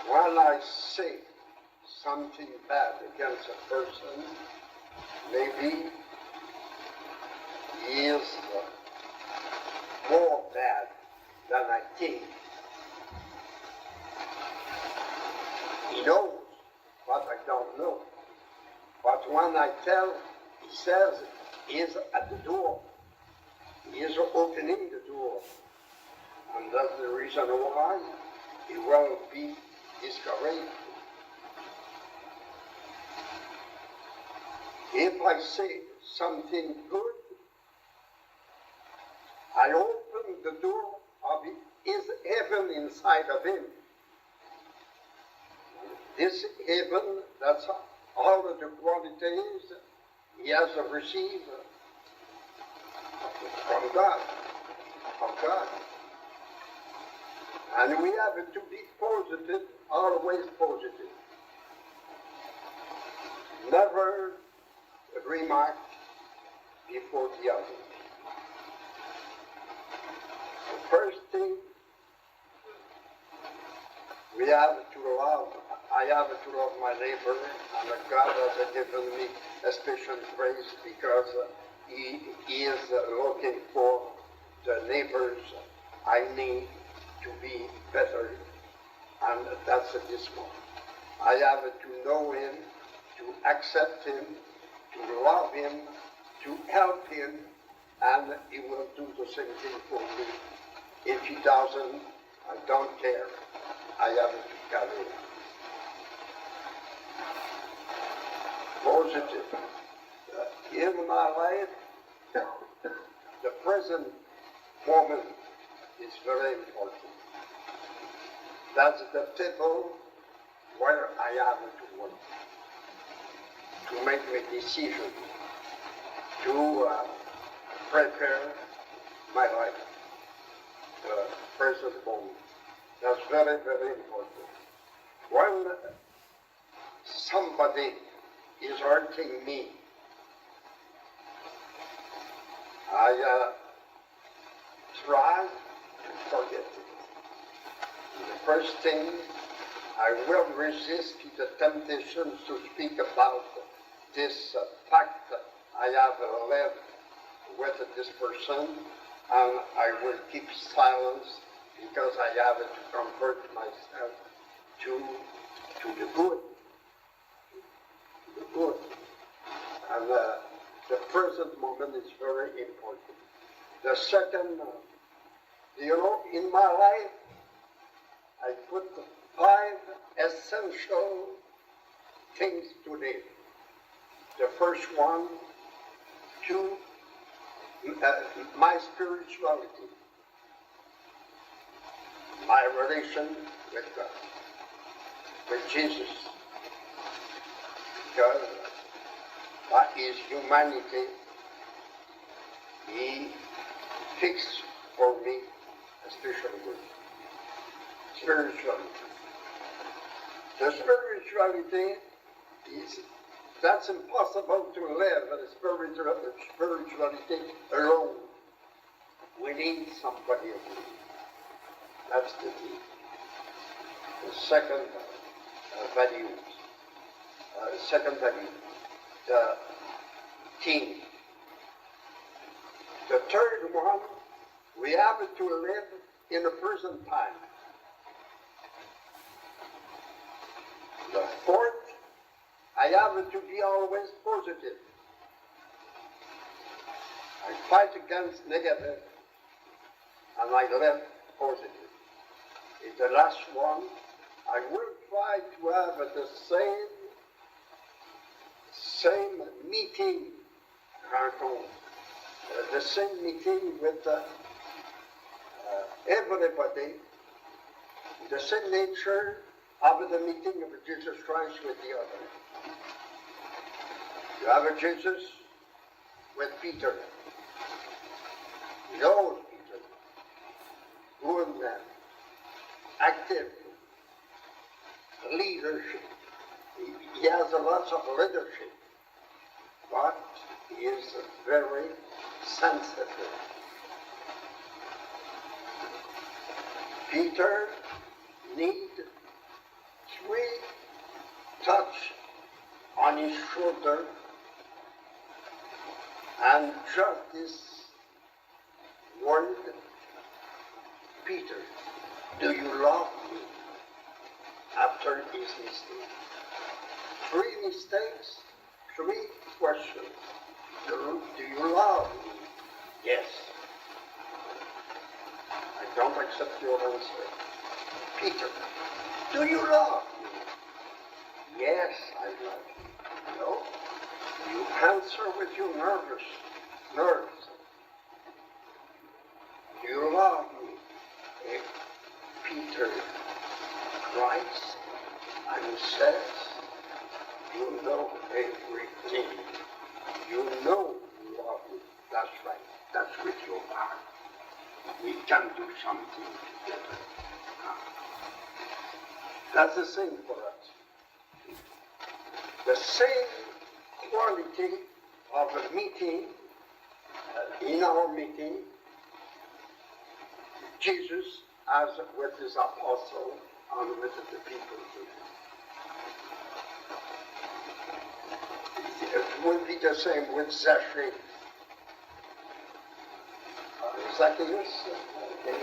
when I say something bad against a person, maybe he is more bad than I think. He knows what I don't know. But when I tell, he says he is at the door. He is opening the door. And that's the reason why he will be discouraged. If I say something good, I open the door of his heaven inside of him. This heaven, that's all of the qualities he has received from God, And we have to be positive, always positive. Never remark before the other. The first thing, we have to love. I have to love my neighbor, and God has given me a special grace because He is looking for the neighbors I need to be better, and that's this one. I have to know Him, to accept Him, to love Him, to help Him, and He will do the same thing for me. If He doesn't, I don't care. I have to carry Him. Positive. In my life, the present moment is very important. That's the table where I have to work, to make my decision, to prepare my life, the present moment. That's very, very important. When somebody is hurting me, I try to forget it. The first thing, I will resist the temptation to speak about this fact I have lived with this person, and I will keep silence because I have to convert myself to the good. The good. And the present moment is very important. The second, in my life, I put 5 essential things today. The first one, my spirituality, my relation with God, with Jesus. Because by His humanity, He fixed for me a special good. Spirituality. The spirituality that's impossible to live in spirituality alone. We need somebody else. That's the key. The second value, the team. The third one, we have to live in the present time. The fourth, I have to be always positive. I fight against negative, and I live positive. In the last one, I will try to have the same meeting, the same meeting with everybody, the same nature of the meeting of Jesus Christ with the other. You have a Jesus with Peter. He knows Peter. Good man. Active. Leadership. He has a lot of leadership. But he is very sensitive. Peter needs we touch on his shoulder and just this word, Peter, do you love me? After his mistake. 3 mistakes, 3 questions. Do you love me? Yes. I don't accept your answer. Peter, do you love me? Yes, I love you. No? You answer with your nerves. Do you love me? Peter cries and says, you know everything. You know you love me. That's right. That's with your heart. We can do something together. That's the same for us. The same quality of a meeting, in our meeting, Jesus as with his apostle and with the people. It will be the same with Zacchaeus. Zacchaeus?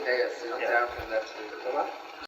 Yes, down from that.